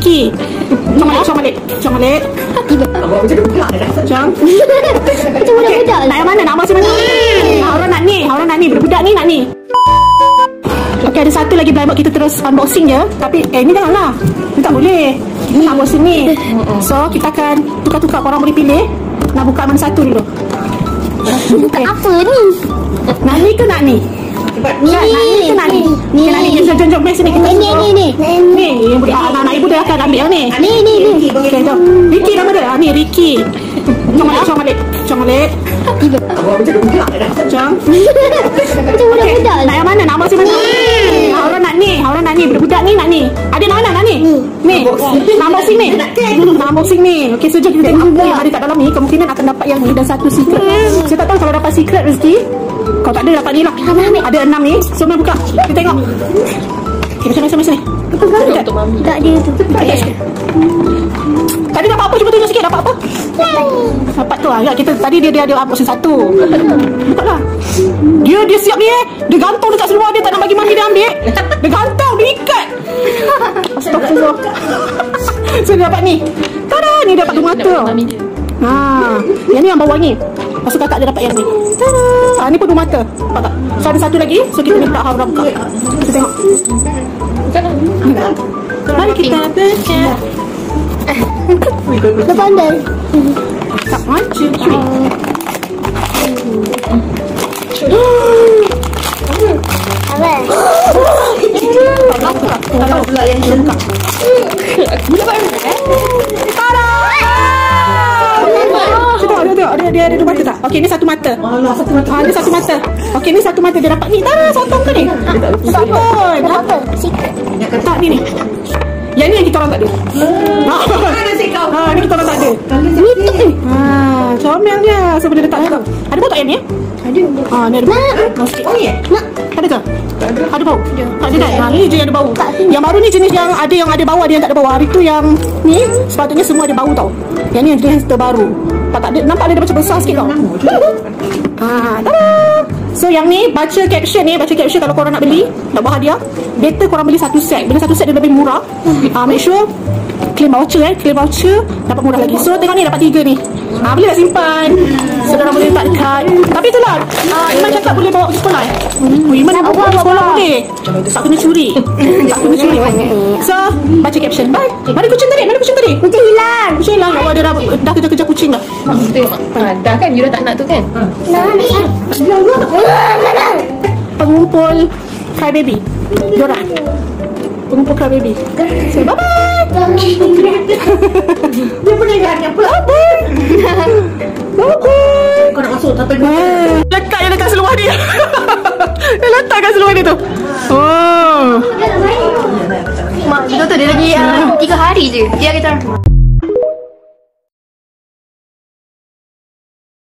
Ricky. Macam Malik. Macam budak-budak. Nak yang mana? Nak masih mana? Orang nak ni. Budak ni nak ni. Okay, ada satu lagi blind box, kita terus unboxing je. Tapi ni janganlah. Ni tak boleh. Kita nak unboxing ni. So kita akan tukar-tukar, korang boleh pilih nak buka mana satu dulu. Buka apa ni? Nak ni ke nak ni? Nak ni. Jom mari sini kita. Ni. Anak ibu dah akan ambil ni. Ni. Okay, jom. Ricky nama dia. Ni Ricky. Jom Malik. Jom. Budak-budak. Nak yang mana? Nak masih mana? Orang nak ni. Budak ni nak ni. Ada nak ni? Ni. Nak unboxing ni. Okay, so jom kita tengok apa yang ada kat dalam ni. Kemungkinan akan dapat yang ni dan satu secret. Saya tak tahu kalau dapat secret rezeki. Kalau tak ada dapat ni lah. Ada 6 ni. So mari buka. Kita tengok. Okay, macam sini. Tak ada tu. Tadi dapat apa? Cuba tunjuk sikit. Dapat apa? Dapat tu lah. Kita tadi dia ada unboxing satu. Buka lah. Dia siap ni. Dia gantung dekat seluar dia. Tak nak bagi Mahir dia ambil. Dia gantung. Dia ikat. Astagfirullah. So dia dapat ni. Tada. Ni dapat tu mata. Yang ni yang bawah ni. Lepas tu kakak dia dapat yang ni. Tada. Ni pun dua mata. Nampak tak? So ada satu lagi. So kita minta Haura buka. Kita tengok. Mari kita baca. Dah pandai. Tak macam cuy. Abang. Kalau pula yang dia buka. Dia ada dua mata tak? Okey, ni satu mata. Ni satu mata. Okey, ni satu mata dia dapat ni. Tara, sotong ke ni? Tak pun. Secret. Tak ni. Yang ni yang kita orang tak ada. Ni kita orang tak ada. Comel dia. So boleh letak juga. Ada bau tak yang ni? Ada. Ni ada bau. Nak. Ada ke? Ada bau? Tak ada dah. Ni je yang ada bau. Yang baru ni jenis yang ada bau, ada yang tak ada bau. Hari tu yang ni sepatutnya semua ada bau tau. Yang ni yang jenis terbaru. Nampak dia macam besar sikit tau. Tada. So yang ni baca caption kalau korang nak beli, nak buat hadiah, better korang beli satu set. Bila satu set dia lebih murah. Make sure claim voucher dapat murah lagi. So tengok ni dapat 3 ni. Boleh tak simpan. Saudara boleh letak dekat. Tapi itulah Iman cakap boleh bawa pergi sekolah. Iman nak bawa pergi sekolah boleh. Tak kena curi. So baca caption. Bye. Mana kucing tadi? Kucing hilang. Nak dia dah kejar-kejar kucing dah. Dah kan, you dah tak nak tu kan? Pengumpul Crybaby. Diorang pengumpul Crybaby. So bye bye. Dia punya gani apa? Bye. Kau nak masuk tapi lekat yang dekat seluar dia. Dia letak kat seluar dia tu. Mak, betul dia lagi 3 hari je. Dia kata